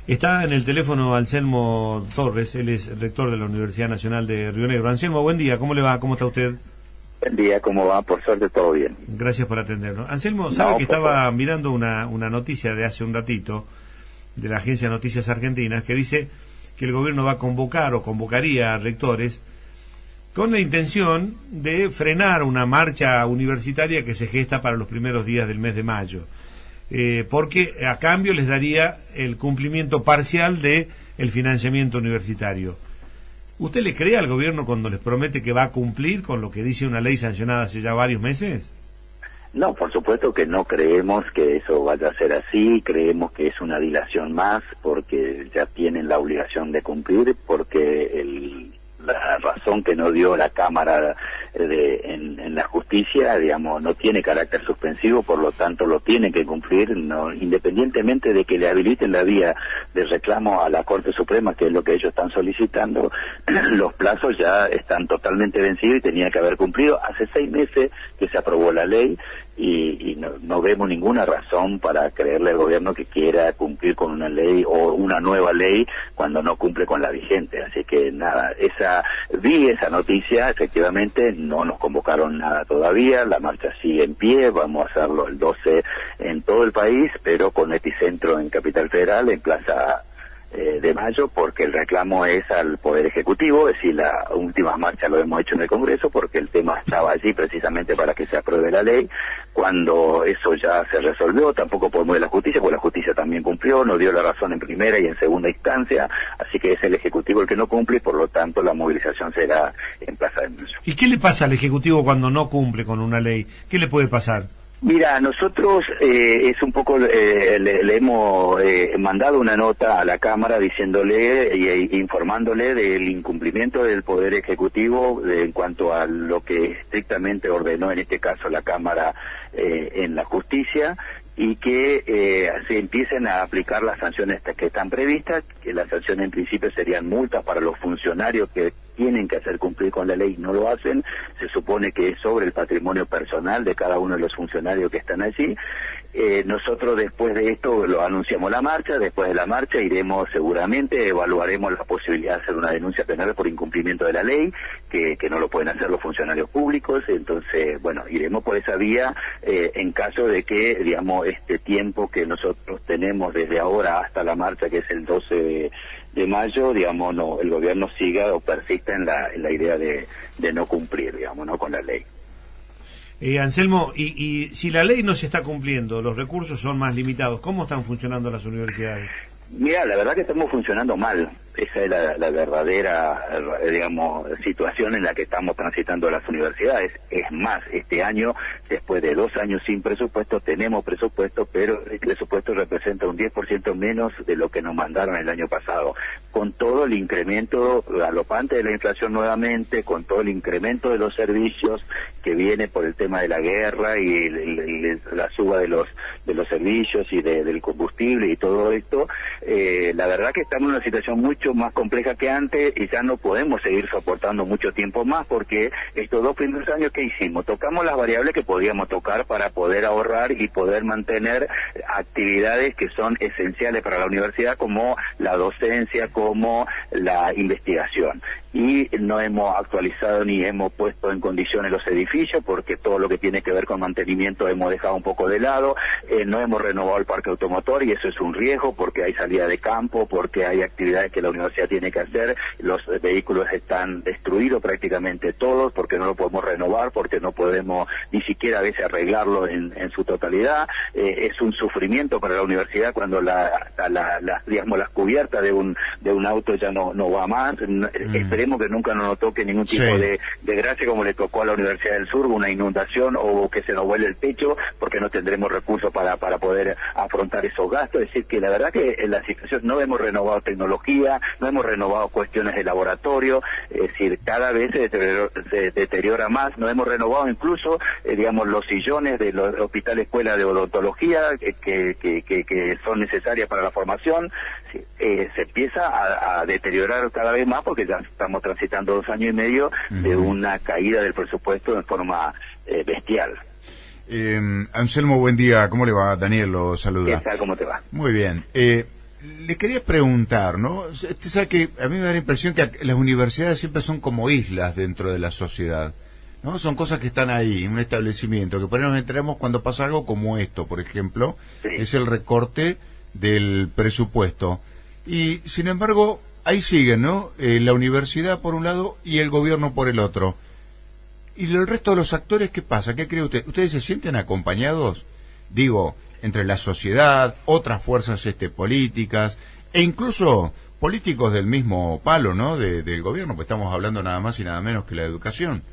Está en el teléfono Anselmo Torres, él es rector de la Universidad Nacional de Río Negro. Anselmo, buen día, ¿cómo le va? ¿Cómo está usted? Buen día, ¿cómo va? Por suerte todo bien. Gracias por atendernos. Anselmo, sabe que estaba mirando una noticia de hace un ratito de la agencia Noticias Argentinas que dice que el gobierno va a convocar o convocaría a rectores con la intención de frenar una marcha universitaria que se gesta para los primeros días del mes de mayo. Porque a cambio les daría el cumplimiento parcial de el financiamiento universitario. ¿Usted le cree al gobierno cuando les promete que va a cumplir con lo que dice una ley sancionada hace ya varios meses? No, por supuesto que no creemos que eso vaya a ser así, creemos que es una dilación más porque ya tienen la obligación de cumplir, porque la razón que no dio la Cámara en la justicia, digamos, no tiene carácter suspensivo, por lo tanto lo tienen que cumplir, no, independientemente de que le habiliten la vía de reclamo a la Corte Suprema, que es lo que ellos están solicitando. Los plazos ya están totalmente vencidos y tenía que haber cumplido. Hace 6 meses que se aprobó la ley y no vemos ninguna razón para creerle al gobierno que quiera cumplir con una ley o una nueva ley cuando no cumple con la vigente. Así que nada, vi esa noticia, efectivamente no nos convocaron nada todavía, la marcha sigue en pie, vamos a hacerlo el 12 en todo el país, pero con epicentro en Capital Federal, en Plaza de Mayo, porque el reclamo es al Poder Ejecutivo. Es decir, la última marcha lo hemos hecho en el Congreso porque el tema estaba allí precisamente para que se apruebe la ley. Cuando eso ya se resolvió, tampoco podemos ir a la justicia, porque la justicia también cumplió, nos dio la razón en primera y en segunda instancia, así que es el Ejecutivo el que no cumple y por lo tanto la movilización será en Plaza de Mayo. ¿Y qué le pasa al Ejecutivo cuando no cumple con una ley? ¿Qué le puede pasar? Mira, nosotros es un poco, le hemos mandado una nota a la Cámara diciéndole e informándole del incumplimiento del Poder Ejecutivo en cuanto a lo que estrictamente ordenó en este caso la Cámara en la justicia, y que se empiecen a aplicar las sanciones que están previstas, que las sanciones en principio serían multas para los funcionarios que tienen que hacer cumplir con la ley y no lo hacen. Se supone que es sobre el patrimonio personal de cada uno de los funcionarios que están allí. Nosotros después de esto lo anunciamos la marcha, después de la marcha iremos seguramente, evaluaremos la posibilidad de hacer una denuncia penal por incumplimiento de la ley, que no lo pueden hacer los funcionarios públicos. Entonces, bueno, iremos por esa vía en caso de que, digamos, este tiempo que nosotros tenemos desde ahora hasta la marcha, que es el 12 de mayo, digamos, no, el gobierno siga o persista en la idea de no cumplir, digamos, no con la ley. Anselmo, y si la ley no se está cumpliendo, los recursos son más limitados, ¿cómo están funcionando las universidades? Mira, la verdad que estamos funcionando mal. Esa es la verdadera, digamos, situación en la que estamos transitando las universidades. Es más, este año, después de 2 años sin presupuesto, tenemos presupuesto, pero el presupuesto representa un 10% menos de lo que nos mandaron el año pasado. Con todo el incremento galopante de la inflación nuevamente, con todo el incremento de los servicios que viene por el tema de la guerra y la suba de los servicios y del combustible y todo esto, la verdad que estamos en una situación mucho más compleja que antes y ya no podemos seguir soportando mucho tiempo más, porque estos 2 primeros años que hicimos, tocamos las variables que podíamos tocar para poder ahorrar y poder mantener actividades que son esenciales para la universidad, como la docencia, como la investigación. Y no hemos actualizado ni hemos puesto en condiciones los edificios, porque todo lo que tiene que ver con mantenimiento hemos dejado un poco de lado. No hemos renovado el parque automotor y eso es un riesgo porque hay salida de campo, porque hay actividades que la universidad tiene que hacer. Los vehículos están destruidos prácticamente todos porque no lo podemos renovar, porque no podemos ni siquiera a veces arreglarlo en su totalidad. Es un sufrimiento para la universidad cuando digamos, las cubiertas de un auto ya no va más. Esperemos que nunca nos toque ningún tipo de desgracia como le tocó a la Universidad del Sur, una inundación o que se nos vuele el techo, porque no tendremos recursos para poder afrontar esos gastos. Es decir, que la verdad que en la situación no hemos renovado tecnología, no hemos renovado cuestiones de laboratorio, es decir, cada vez se deteriora más. No hemos renovado incluso, digamos, los sillones de los hospitales escuela de odontología que son necesarias para la formación. Se empieza a deteriorar cada vez más porque ya estamos transitando 2 años y medio de una caída del presupuesto en forma bestial. Anselmo, buen día, ¿cómo le va? Daniel lo saluda. ¿Qué tal? ¿Cómo te va? Muy bien. Le quería preguntar, ¿no? Usted sabe que a mí me da la impresión que las universidades siempre son como islas dentro de la sociedad, ¿no? Son cosas que están ahí, en un establecimiento, que por ahí nos enteramos cuando pasa algo como esto, por ejemplo, Sí. es el recorte del presupuesto. Y, sin embargo, ahí siguen, ¿no? La universidad por un lado y el gobierno por el otro. ¿Y el resto de los actores qué pasa? ¿Qué cree usted? ¿Ustedes se sienten acompañados? Digo, entre la sociedad, otras fuerzas políticas, e incluso políticos del mismo palo, ¿no? Del gobierno, pues estamos hablando nada más y nada menos que la educación.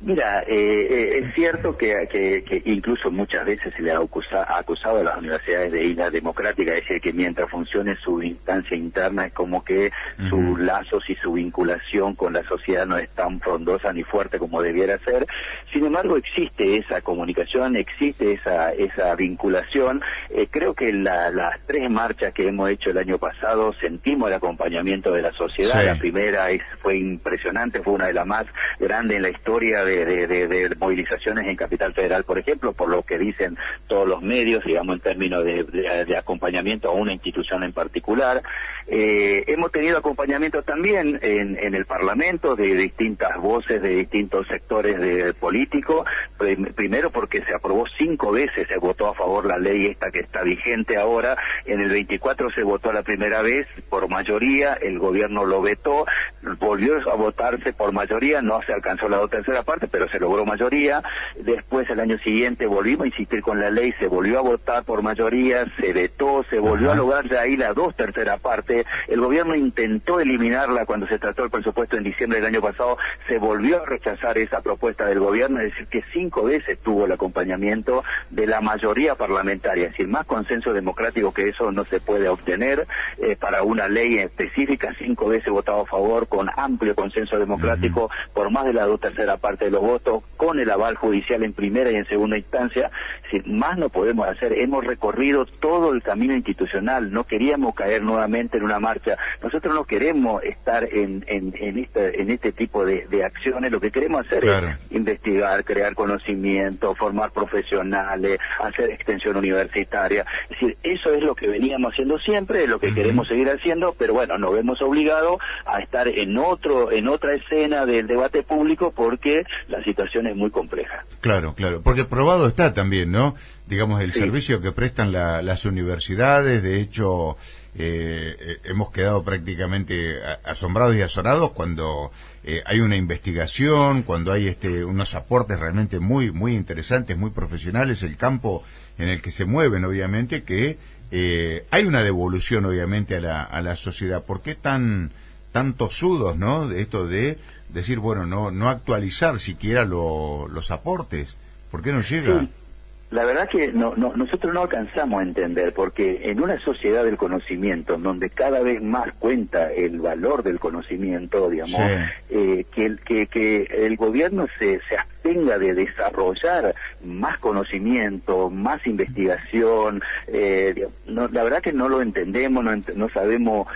Mira, es cierto que incluso muchas veces se le ha acusado a las universidades de isla democrática, es decir, que mientras funcione su instancia interna es como que sus lazos y su vinculación con la sociedad no es tan frondosa ni fuerte como debiera ser. Sin embargo, existe esa comunicación, existe esa vinculación. Creo que las 3 marchas que hemos hecho el año pasado sentimos el acompañamiento de la sociedad. Sí. La primera fue impresionante, fue una de las más grandes en la historia de movilizaciones en Capital Federal, por ejemplo, por lo que dicen todos los medios, digamos, en términos de acompañamiento a una institución en particular. Hemos tenido acompañamiento también en el Parlamento de distintas voces, de distintos sectores políticos. Primero porque se aprobó 5 veces, se votó a favor la ley esta que está vigente ahora. En el 24 se votó la primera vez por mayoría, el gobierno lo vetó, volvió a votarse por mayoría, no se alcanzó la 2/3 parte, pero se logró mayoría. Después, el año siguiente, volvimos a insistir con la ley, se volvió a votar por mayoría, se vetó, se volvió a lograr de ahí la 2/3 parte. El gobierno intentó eliminarla cuando se trató el presupuesto en diciembre del año pasado, se volvió a rechazar esa propuesta del gobierno, es decir, que 5 veces tuvo el acompañamiento de la mayoría parlamentaria, es decir, más consenso democrático que eso no se puede obtener para una ley específica. 5 veces votado a favor, con amplio consenso democrático, por más de la 2/3 parte de los votos, con el aval judicial en primera y en segunda instancia. Es decir, más no podemos hacer. Hemos recorrido todo el camino institucional, no queríamos caer nuevamente en una marcha. Nosotros no queremos estar en este tipo de acciones. Lo que queremos hacer es investigar, crear conocimiento, formar profesionales, hacer extensión universitaria. Es decir, eso es lo que veníamos haciendo siempre, es lo que queremos seguir haciendo, pero bueno, nos vemos obligados a estar en otra escena del debate público porque la situación es muy compleja. Claro, porque probado está también, ¿no? Digamos, el servicio que prestan las universidades. De hecho, hemos quedado prácticamente asombrados y azorados cuando hay una investigación, cuando hay unos aportes realmente muy muy interesantes, muy profesionales, el campo en el que se mueven, obviamente, que hay una devolución, obviamente, a la sociedad. ¿Por qué tan tosudos, ¿no? De esto de decir, bueno, no actualizar siquiera los aportes. ¿Por qué no llega? Sí. La verdad que nosotros no alcanzamos a entender, porque en una sociedad del conocimiento, en donde cada vez más cuenta el valor del conocimiento, digamos, que el gobierno se abstenga de desarrollar más conocimiento, más investigación, la verdad que no lo entendemos, no sabemos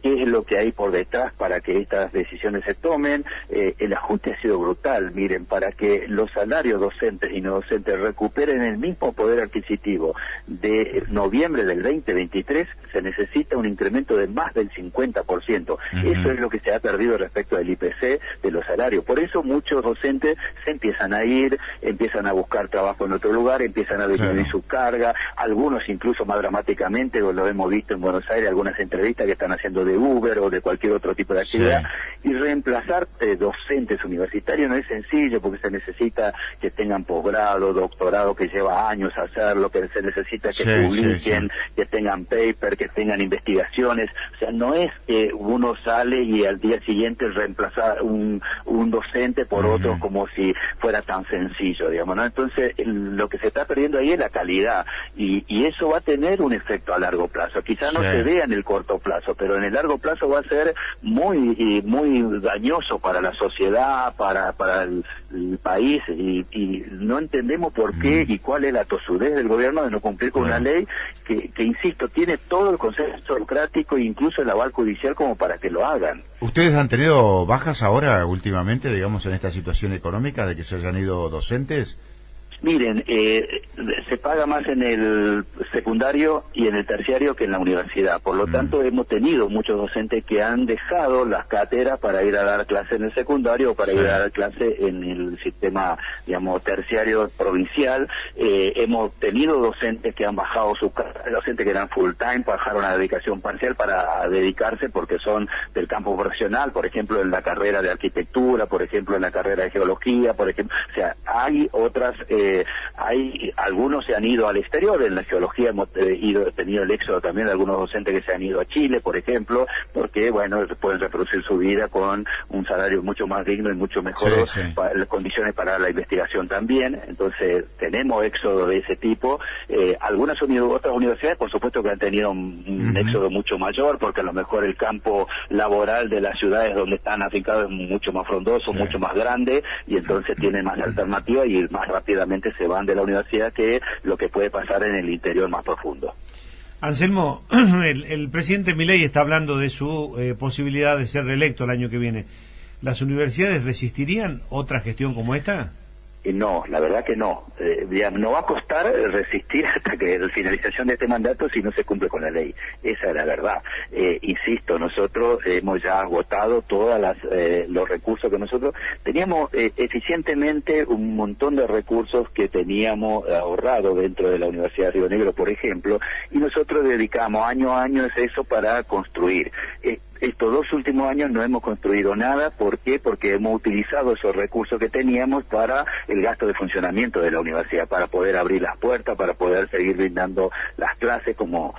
qué es lo que hay por detrás para que estas decisiones se tomen. El ajuste ha sido brutal. Miren, para que los salarios docentes y no docentes recuperen el mismo poder adquisitivo de noviembre del 2023, se necesita un incremento de más del 50%. Eso es lo que se ha perdido respecto del IPC de los salarios. Por eso muchos docentes se empiezan a ir, empiezan a buscar trabajo en otro lugar, empiezan a disminuir su carga, algunos incluso más dramáticamente, lo hemos visto en Buenos Aires, algunas entrevistas que están haciendo de Uber o de cualquier otro tipo de actividad, y reemplazar docentes universitarios no es sencillo, porque se necesita que tengan posgrado, doctorado, que lleva años hacerlo, que se necesita que publiquen, que tengan paper, que tengan investigaciones. O sea, no es que uno sale y al día siguiente reemplazar un docente por otro como si fuera tan sencillo, digamos, ¿no? Entonces, lo que se está perdiendo ahí es la calidad, y eso va a tener un efecto a largo plazo. Quizás no se vea en el corto plazo, pero en el largo plazo va a ser muy dañoso para la sociedad, para el país, y no entendemos por qué y cuál es la tosudez del gobierno de no cumplir con una ley que, insisto, tiene todo el consenso democrático e incluso el aval judicial como para que lo hagan. ¿Ustedes han tenido bajas ahora últimamente, digamos, en esta situación económica de que se hayan ido docentes? Miren, se paga más en el secundario y en el terciario que en la universidad. Por lo tanto, hemos tenido muchos docentes que han dejado las cátedras para ir a dar clase en el secundario o para ir a dar clase en el sistema, digamos, terciario provincial. Hemos tenido docentes que han bajado su carrera, docentes que eran full time, bajaron a dedicación parcial para dedicarse porque son del campo profesional, por ejemplo, en la carrera de arquitectura, por ejemplo, en la carrera de geología, por ejemplo. O sea, hay otras... algunos se han ido al exterior. En la geología hemos tenido el éxodo también de algunos docentes que se han ido a Chile, por ejemplo, porque, bueno, pueden reproducir su vida con un salario mucho más digno y mucho mejor, las condiciones para la investigación también. Entonces, tenemos éxodo de ese tipo. Otras universidades, por supuesto, que han tenido un éxodo mucho mayor, porque a lo mejor el campo laboral de las ciudades donde están afincados es mucho más frondoso, mucho más grande, y entonces tienen más alternativas y más rápidamente se van de la universidad que lo que puede pasar en el interior más profundo. Anselmo, el presidente Milei está hablando de su posibilidad de ser reelecto el año que viene. ¿Las universidades resistirían otra gestión como esta? No, la verdad que no. No va a costar resistir hasta que la finalización de este mandato si no se cumple con la ley. Esa es la verdad. Insisto, nosotros hemos ya agotado todos los recursos que nosotros teníamos eficientemente, un montón de recursos que teníamos ahorrado dentro de la Universidad de Río Negro, por ejemplo, y nosotros dedicamos año a año eso para construir. Estos 2 últimos años no hemos construido nada. ¿Por qué? Porque hemos utilizado esos recursos que teníamos para el gasto de funcionamiento de la universidad, para poder abrir las puertas, para poder seguir brindando las clases como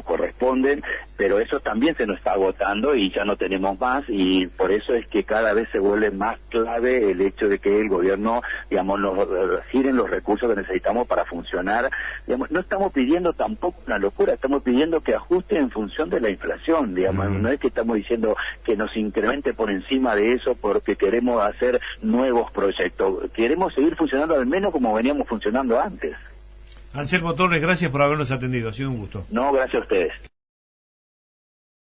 corresponden, pero eso también se nos está agotando y ya no tenemos más, y por eso es que cada vez se vuelve más clave el hecho de que el gobierno, digamos, nos giren los recursos que necesitamos para funcionar. Digamos, no estamos pidiendo tampoco una locura, estamos pidiendo que ajuste en función de la inflación, digamos, no es que estamos diciendo que nos incremente por encima de eso porque queremos hacer nuevos proyectos. Queremos seguir funcionando al menos como veníamos funcionando antes. Anselmo Torres, gracias por habernos atendido. Ha sido un gusto. No, gracias a ustedes.